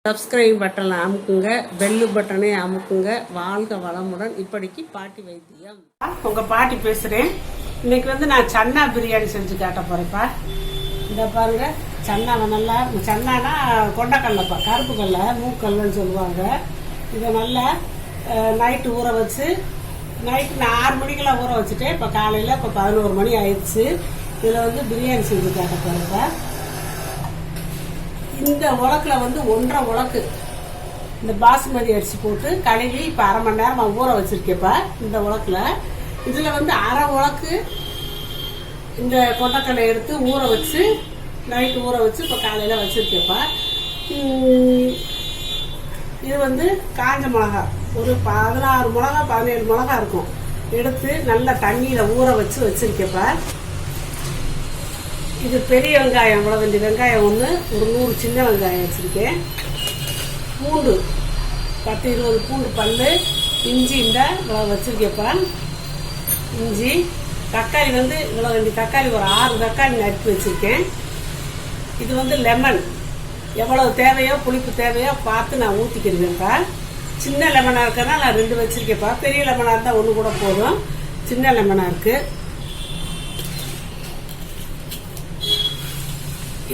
Subscribe பட்டனை அமுக்குங்க, bell பட்டனை அமுக்குங்க. வாழ்க வளமுடன். இப்படிக்கு பாட்டி வைத்தியம். உங்க பாட்டி பேசுறேன். இன்னைக்கு நான் சன்னா பிரியாணி செஞ்சு காட்ட போறேன்ப்பா. இந்த பாருங்க, சன்னாவை நல்லா, சன்னானா கொண்டக்கடலைப்பா, கருப்பு கடலை, மூக்கல்லைன்னு சொல்லுவாங்க. இதை நல்லா நைட்டு ஊற வச்சு, நைட்டு நான் 6 மணிக்கெல்லாம் ஊற வச்சுட்டேன். இப்போ காலையில் இப்போ 11 மணி ஆயிடுச்சு. இதில் பிரியாணி செஞ்சு காட்ட போறேன்ப்பா. இந்த உலக்கில் 1.5 உலக்கு இந்த பாசுமதி அரிசி போட்டு கழுவி இப்போ 1/2 மணி நேரம் ஊற வச்சிருக்கேப்பா. இந்த உலக்கில் இதில் 1/2 உலக்கு இந்த கொண்டக்கடலை எடுத்து ஊற வச்சு, நைட்டு ஊற வச்சு இப்போ காலையில் வச்சிருக்கேப்பா. இது காஞ்ச மிளகா, ஒரு 16 மிளகா 17 மிளகா இருக்கும், எடுத்து நல்லா தண்ணியில் ஊற வச்சு வச்சிருக்கேப்பா. இது பெரிய வெங்காயம், இவ்வளோ வேண்டிய வெங்காயம் ஒன்று, ஒரு 100 சின்ன வெங்காயம் வச்சுருக்கேன். பூண்டு 10-20 பூண்டு பல், இஞ்சி இவ்வளோ வச்சுருக்கேப்பா. இஞ்சி, தக்காளி இவ்வளோ வேண்டிய தக்காளி, ஒரு 6 தக்காளி நறுக்கி வச்சுருக்கேன். இது லெமன், எவ்வளோ தேவையோ புளிப்பு தேவையோ பார்த்து நான் ஊற்றிக்கிடுவேன்ப்பா. சின்ன லெமனாக இருக்கிறனா நான் 2 வச்சுருக்கேன்ப்பா. பெரிய லெமனாக இருந்தால் 1 கூட போதும். சின்ன லெமனாக இருக்குது.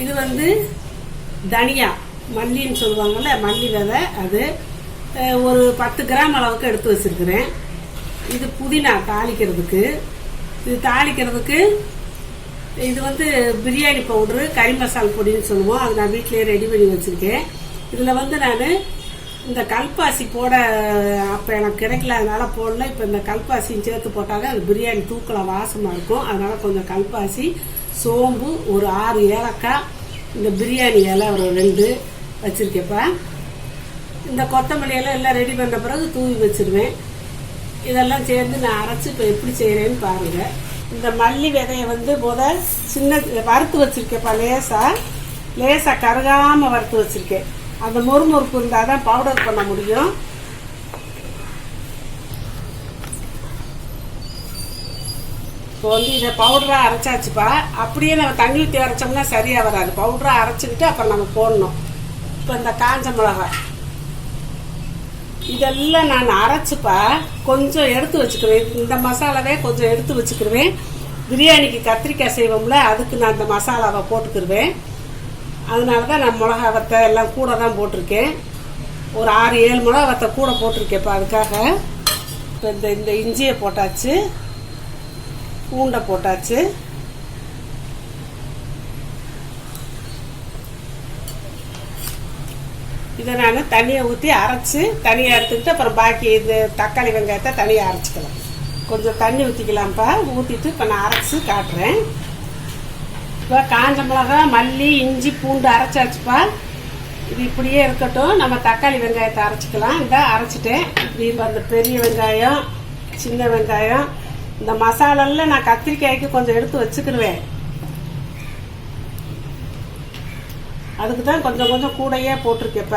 இது தனியா, மல்லின்னு சொல்லுவாங்கல்ல, மல்லி விதை, அது ஒரு 10 கிராம் அளவுக்கு எடுத்து வச்சிருக்கிறேன். இது புதினா தாளிக்கிறதுக்கு. இது பிரியாணி பவுடரு, கறி மசாலா பொடின்னு சொல்லுவோம், அது நான் வீட்டிலேயே ரெடி பண்ணி வச்சிருக்கேன். இதில் நான் இந்த கல்பாசி போட அப்போ எனக்கு கிடைக்கல, அதனால போடல. இப்போ இந்த கல்பாசியும் சேர்த்து போட்டாலே அது பிரியாணி தூக்கலாம், வாசமாக இருக்கும். அதனால கொஞ்சம் கல்பாசி, சோம்பு, ஒரு 6 ஏலக்காய், இந்த பிரியாணி இலை ஒரு 2 வச்சிருக்கேப்பா. இந்த கொத்தமல்லி இலை எல்லாம் ரெடி பண்ண பிறகு தூவி வச்சிருவேன். இதெல்லாம் சேர்ந்து நான் அரைச்சி இப்போ எப்படி செய்கிறேன்னு பாருங்க. இந்த மல்லி விதையை சின்ன வறுத்து வச்சிருக்கேப்பா. லேசாக கருகாமல் வறுத்து வச்சிருக்கேன். அந்த மொறுமொறுப்பு இருந்தால் தான் பவுடர் பண்ண முடியும். இப்போ இதை பவுடராக அரைச்சாச்சுப்பா. அப்படியே நம்ம தண்ணி ஊற்றி அரைச்சோம்னா சரியாக வராது. பவுடராக அரைச்சிக்கிட்டு அப்புறம் நம்ம போடணும். இப்போ இந்த காஞ்ச மிளகாய் இதெல்லாம் நான் அரைச்சிப்பா கொஞ்சம் எடுத்து வச்சுக்குவேன். இந்த மசாலாவே கொஞ்சம் எடுத்து வச்சுக்கிடுவேன். பிரியாணிக்கு கத்திரிக்காய் செய்வோம்ல, அதுக்கு நான் இந்த மசாலாவை போட்டுக்கிடுவேன். அதனால தான் நான் மிளகா வத்தை எல்லாம் கூட தான் போட்டிருக்கேன். ஒரு 6-7 மிளகா வத்தை கூட போட்டிருக்கேன்ப்பா. அதுக்காக இப்போ இந்த இஞ்சியை போட்டாச்சு, பூண்டை போட்டாச்சு. இதை நான் தண்ணியை ஊற்றி அரைச்சி தனியாக எடுத்துக்கிட்டு அப்புறம் பாக்கி இது தக்காளி வெங்காயத்தை தனியாக அரைச்சிக்கலாம். கொஞ்சம் தண்ணி ஊற்றிக்கலாம்ப்பா. ஊற்றிட்டு இப்போ நான் அரைச்சி காட்டுறேன். இப்போ காஞ்ச மிளகா, மல்லி, இஞ்சி, பூண்டு அரைச்சாச்சுப்பா. இது இப்படியே இருக்கட்டும். நம்ம தக்காளி வெங்காயத்தை அரைச்சிக்கலாம். இந்த அரைச்சிட்டேன். இப்படி அந்த பெரிய வெங்காயம், சின்ன வெங்காயம், இந்த மசாலால நான் கத்திரிக்காய்க்கு கொஞ்சம் எடுத்து வச்சுக்கிடுவேன். அதுக்கு தான் கொஞ்சம் கொஞ்சம் கூடையே போட்டிருக்கேப்ப.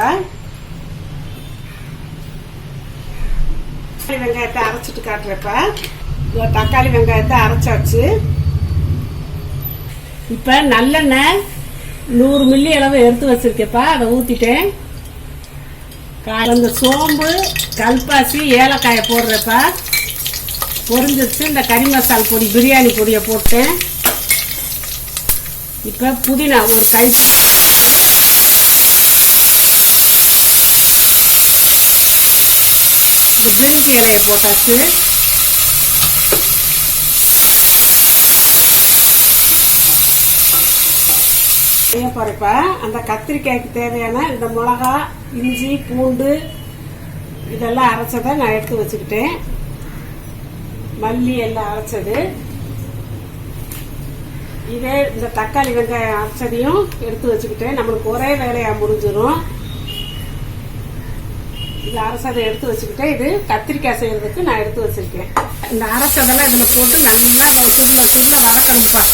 தக்காளி வெங்காயத்தை அரைச்சிட்டு காட்டுறப்ப. தக்காளி வெங்காயத்தை அரைச்சாச்சு. இப்போ நல்லெண்ணெய் 100 மில்லி அளவு எடுத்து வச்சிருக்கேப்பா. அதை ஊற்றிட்டேன். இந்த சோம்பு, கல்பாசி, ஏலக்காயை போடுறப்ப பொரிஞ்சிச்சு. இந்த கறி மசாலா பொடி, பிரியாணி பொடியை போட்டேன். இப்போ புதினா ஒரு கை, இந்த பிரிஞ்சி இலையை போட்டாச்சு. போறப்ப அந்த கத்திரிக்காய்க்கு தேவையான இந்த மிளகா, இஞ்சி, பூண்டு இதெல்லாம் அரைச்சதை நான் எடுத்து வச்சுக்கிட்டேன். மல்லி எல்லாம் அரைச்சது. இதே இந்த தக்காளி வெங்காயம் அரைச்சதையும் எடுத்து வச்சுக்கிட்டேன். நம்மளுக்கு ஒரே வேலையா முடிஞ்சிடும். இது அரைச்சதை எடுத்து வச்சுக்கிட்டேன். இது கத்திரிக்காய் செய்யறதுக்கு நான் எடுத்து வச்சிருக்கேன். இந்த அரைச்சதெல்லாம் இதுல போட்டு நல்லா சுருள வதக்கணும்ப்பா.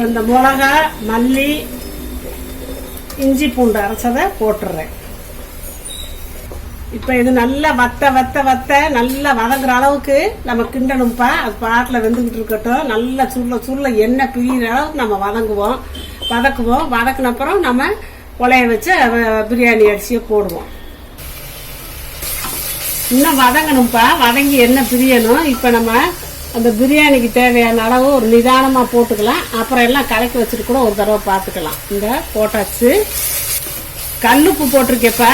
இந்த மிளகா, மல்லி, இஞ்சி, பூண்டு அரைச்சதை போட்டுறேன். இப்போ இது நல்லா வத்த நல்லா வதங்குற அளவுக்கு நம்ம கிண்டணும்ப்பா. அது பாட்டில் வெந்துக்கிட்டு இருக்கட்டும். நல்லா சுருள எண்ணெய் பிரியிற அளவுக்கு நம்ம வதங்குவோம். வதக்குவோம். வதக்குன அப்புறம் நம்ம உலைய வச்சு பிரியாணி அரிசியை போடுவோம். இன்னும் வதங்கணும்ப்பா, வதங்கி எண்ணெய் பிரியணும். இப்போ நம்ம அந்த பிரியாணிக்கு தேவையான அளவு ஒரு நிதானமாக போட்டுக்கலாம். அப்புறம் எல்லாம் கலக்கி வச்சுட்டு கூட ஒரு தடவை பார்த்துக்கலாம். இந்த போட்டாச்சு. கல்லுப்பு போட்டிருக்கேப்பா,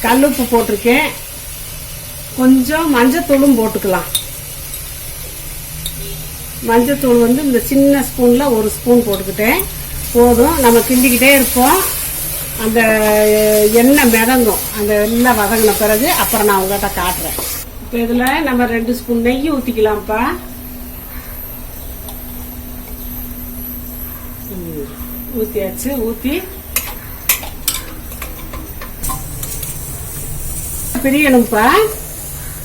கல்லுப்பு போட்டிருக்கேன். கொஞ்சம் மஞ்சத்தூளும் போட்டுக்கலாம். மஞ்சத்தூள் வந்து இந்த சின்ன ஸ்பூனில் ஒரு ஸ்பூன் போட்டுக்கிட்டேன் போதும். நம்ம கிண்டிக்கிட்டே இருப்போம். அந்த எண்ணெய் மிதங்கும். அந்த எல்லாம் வதங்கின பிறகு அப்புறம் நான் உங்கள்கிட்ட காட்டுறேன். இப்போ இதில் நம்ம 2 ஸ்பூன் நெய் ஊற்றிக்கலாம்ப்பா. ஊற்றியாச்சு. ஊற்றி பிரியணும்ப்பா.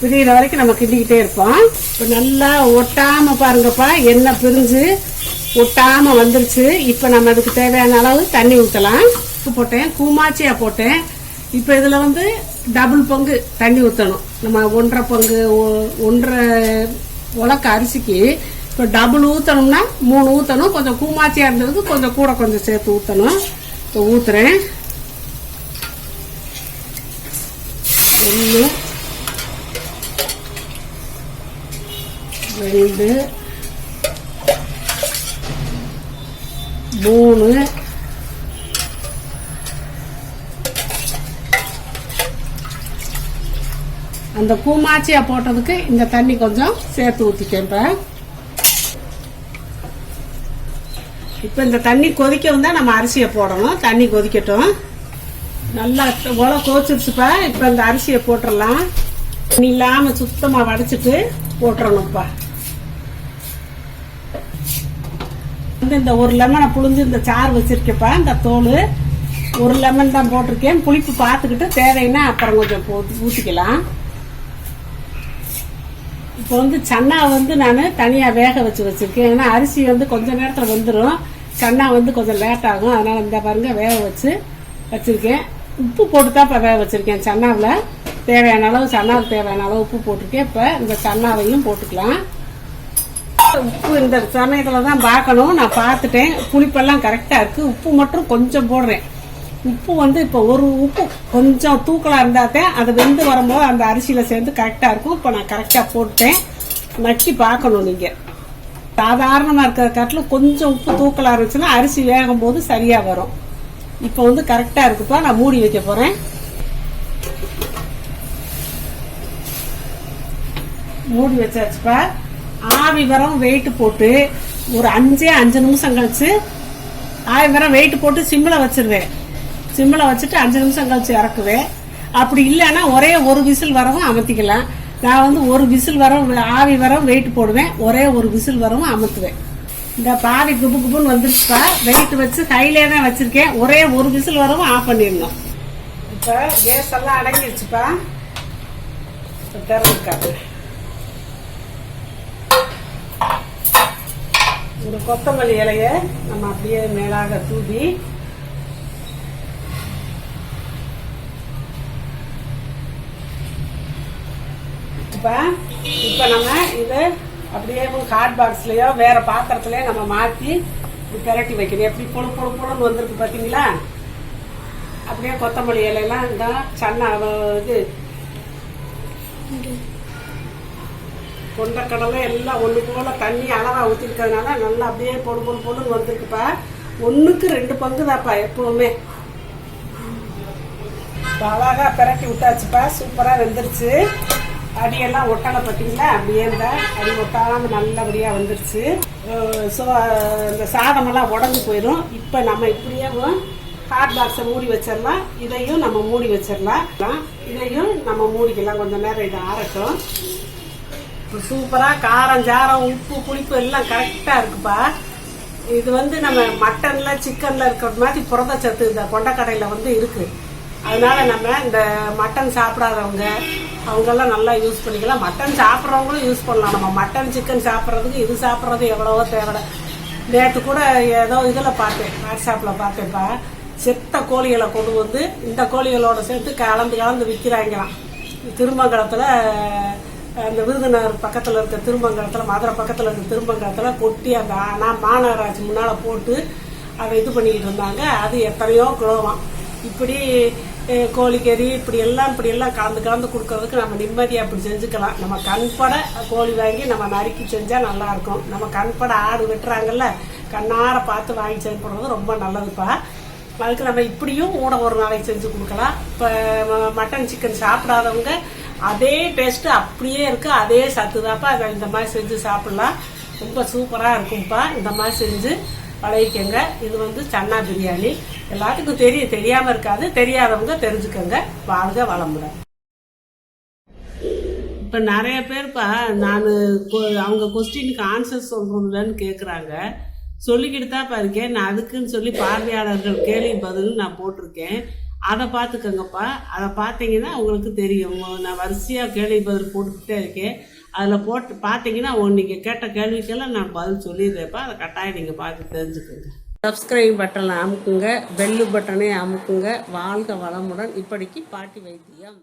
பிரியிற வரைக்கும் நம்ம கிண்டிக்கிட்டே இருப்போம். இப்போ நல்லா ஒட்டாமல் பாருங்கப்பா, எண்ணெய் பிரிஞ்சு ஒட்டாமல் வந்துருச்சு. இப்போ நம்ம அதுக்கு தேவையான அளவு தண்ணி ஊற்றலாம். போட்டேன், கூமாச்சியாக போட்டேன். இப்போ இதில் வந்து டபுள் பங்கு தண்ணி ஊற்றணும். நம்ம 1.5 பங்கு 1.5 உலக்க அரிசிக்கு இப்போ டபுள் ஊற்றணும்னா 3 ஊற்றணும். கொஞ்சம் கூமாச்சியாக இருந்ததுக்கு கொஞ்சம் கூட கொஞ்சம் சேர்த்து ஊற்றணும். இப்போ ஊற்றுறேன். 1 2 3 அந்த கூமாச்சியா போட்டதுக்கு இந்த தண்ணி கொஞ்சம் சேர்த்து ஊற்றிக்கேன். இப்போ இந்த தண்ணி கொதிக்கவும் தான் நம்ம அரிசியை போடணும். தண்ணி கொதிக்கட்டும். நல்லா உலை கொதிச்சிருச்சுப்பா. இப்போ இந்த அரிசியை போட்டுடலாம். தண்ணி இல்லாமல் சுத்தமாக வடிச்சிட்டு போட்டுறணும்ப்பா. இந்த 1 லெமனை புழிஞ்சு இந்த சாறு வச்சிருக்கப்பா. இந்த தோல் 1 லெமன் தான் போட்டிருக்கேன். புளிப்பு பார்த்துக்கிட்டு தேவைன்னா அப்புறம் கொஞ்சம் ஊற்றிக்கலாம். இப்போ வந்து சன்னா வந்து நான் தனியாக வேக வச்சிருக்கேன். ஏன்னா அரிசி வந்து கொஞ்சம் நேரத்தில் வெந்துடும், சன்னா வந்து கொஞ்சம் லேட் ஆகும். அதனால இந்த பாருங்க வேக வச்சிருக்கேன். உப்பு போட்டு தான் இப்போ வேக வச்சிருக்கேன். சன்னாவில் தேவையான அளவு, சன்னாவுக்கு தேவையான அளவு உப்பு போட்டிருக்கேன். இப்போ இந்த சன்னாவையும் போட்டுக்கலாம். உப்பு இந்த சமயத்தில் தான் பார்க்கணும். நான் பார்த்துட்டேன், புளிப்பெல்லாம் கரெக்டாக இருக்குது. உப்பு மட்டும் கொஞ்சம் போடுறேன். உப்பு வந்து இப்போ ஒரு உப்பு கொஞ்சம் தூக்கலாக இருந்தால் தான் அது வெந்து வரும்போது அந்த அரிசியில் சேர்ந்து கரெக்டாக இருக்கும். இப்போ நான் கரெக்டாக போட்டேன். நக்கி பார்க்கணும். நீங்கள் சாதாரணமாக இருக்கிற காட்டில் கொஞ்சம் உப்பு தூக்கலாக இருந்துச்சுன்னா அரிசி வேகும் போது சரியாக வரும். இப்போ வந்து கரெக்டாக இருக்குப்பா. நான் மூடி வைக்க போகிறேன். மூடி வச்சாச்சுப்பா. ஆவி வரம் வெயிட் போட்டு ஒரு 5 நிமிஷம் கழிச்சு ஆவி வரம் வெயிட் போட்டு சிம்மில் வச்சிருவேன். சிம்மில் வச்சுட்டு 5 நிமிஷம் கழிச்சு இறக்குவேன். அப்படி இல்லைன்னா ஒரே ஒரு விசில் வரவும் அமர்த்திக்கலாம். நான் வந்து ஒரு விசில் வரம் ஆவி வரம் வெயிட் போடுவேன். ஒரே ஒரு விசில் வரவும் அமர்த்துவேன். இந்த பாவி குபு குபுன்னு வந்துருச்சுப்பா. வெயிட் வச்சு கையிலே தான் வச்சிருக்கேன். ஒரே ஒரு விசில் வரவும் ஆஃப் பண்ணிடணும். இப்போ கேஸ் எல்லாம் அடங்கிடுச்சுப்பா. திறந்துக்காது. ஒரு கொத்தமல்லி இலைய நம்ம அப்படியே மேலாக தூவி இப்ப நம்ம இதை அப்படியே ஹாட் பாக்ஸ்லயோ வேற பாத்திரத்திலயோ நம்ம மாத்தி திரட்டி வைக்கணும். எப்படி பொழு பொழு பொழுன்னு வந்திருக்கு பாத்தீங்களா? அப்படியே கொத்தமல்லி இலையெல்லாம் இந்த சன்னா இது கொண்டக்கடலை எல்லாம் ஒன்று போல தண்ணி அளவா ஊற்றிருக்கிறதுனால நல்லா அப்படியே பொழு பொழு பொழுன்னு வந்திருக்குப்பா. 1க்கு 2 பங்கு தான்ப்பா எப்பவுமே. அழகா பிரட்டி விட்டாச்சுப்பா. சூப்பரா வெந்துருச்சு. அடியெல்லாம் ஒட்டலை பார்த்தீங்களா? அப்படியே இருந்தா அடி ஒட்டாமல் நல்லபடியாக வந்துருச்சு. ஸோ இந்த சாதமெல்லாம் உடஞ்சி போயிடும். இப்போ நம்ம இப்படியே ஹாட் பாக்ஸை மூடி வச்சிடலாம். இதையும் நம்ம மூடி வச்சிடலாம். இதையும் நம்ம மூடிக்கலாம். கொஞ்சம் நேரம் இதை ஆறட்டும். சூப்பராக காரம் ஜாரம் உப்பு புளிப்பு எல்லாம் கரெக்டாக இருக்குப்பா. இது வந்து நம்ம மட்டனில் சிக்கனில் இருக்கிற மாதிரி புரதச்சத்து இந்த கொண்டக்கடையில் வந்து இருக்குது. அதனால நம்ம இந்த மட்டன் சாப்பிடாதவங்க அவங்கெல்லாம் நல்லா யூஸ் பண்ணிக்கலாம். மட்டன் சாப்பிட்றவங்களும் யூஸ் பண்ணலாம். நம்ம மட்டன் சிக்கன் சாப்பிட்றதுக்கு இது சாப்பிட்றது எவ்வளவோ தேவை. நேற்று கூட ஏதோ இதில் பார்த்தேன், வாட்ஸ்அப்பில் பார்த்தேன்ப்பா. செத்த கோழிகளை கொண்டு வந்து இந்த கோழிகளோட சேர்த்து கலந்து விற்கிறாங்களாம். திருமங்கலத்தில் அந்த விருதுநகர் பக்கத்தில் இருக்க திருமங்கலத்தில், மதுரை பக்கத்தில் இருக்க திருமங்கலத்தில் கொட்டி அந்த மாநகராட்சி முன்னால் போட்டு அதை இது பண்ணிக்கிட்டு இருந்தாங்க. அது எத்தனையோ கிலோவாம். இப்படி கோழிக்கறி இப்படியெல்லாம் கலந்து கொடுக்கறதுக்கு நம்ம நிம்மதியாக அப்படி செஞ்சுக்கலாம். நம்ம கண்பட கோழி வாங்கி நம்ம நறுக்கி செஞ்சால் நல்லாயிருக்கும். நம்ம கண்பட ஆடு வெட்டுறாங்கல்ல, கண்ணார பார்த்து வாங்கி செயல்படுறது ரொம்ப நல்லதுப்பா. அதுக்கு நம்ம இப்படியும் ஒரு நாளைக்கு செஞ்சு கொடுக்கலாம். இப்போ மட்டன் சிக்கன் சாப்பிடாதவங்க அதே டேஸ்ட்டு அப்படியே இருக்குது, அதே சத்துதாப்பா. அதை இந்த மாதிரி செஞ்சு சாப்பிட்லாம். ரொம்ப சூப்பராக இருக்கும்ப்பா. இந்த மாதிரி செஞ்சு பழகிக்கங்க. இது வந்து சன்னா பிரியாணி. எல்லாத்துக்கும் தெரியாமல் இருக்காது. தெரியாதவங்க தெரிஞ்சுக்கோங்க. வாழ்க வளமுடன். இப்போ நிறைய பேர்ப்பா நான் அவங்க கொஸ்டினுக்கு ஆன்சர் சொல்கிறதுலன்னு கேட்குறாங்க. சொல்லிக்கிட்டு தான் இருக்கேன். நான் அதுக்குன்னு சொல்லி பார்வையாளர்கள் கேள்வி பதில் நான் போட்டிருக்கேன். அதை பார்த்துக்கோங்கப்பா. அதை பார்த்தீங்கன்னா உங்களுக்கு தெரியும். நான் வரிசையாக கேள்வி பதில் போட்டுக்கிட்டே இருக்கேன். அதில் போட்டு பார்த்தீங்கன்னா நீங்கள் கேட்ட கேள்விக்கெல்லாம் நான் பதில் சொல்லிடுறேன்ப்பா. அதை கட்டாயம் நீங்கள் பார்த்து தெரிஞ்சுக்கோங்க. சப்ஸ்கிரைப் பட்டனை அமுக்குங்க, பெல்லு பட்டனை அமுக்குங்க. வாழ்க வளமுடன். இப்படிக்கு பாட்டி வைத்தியம்.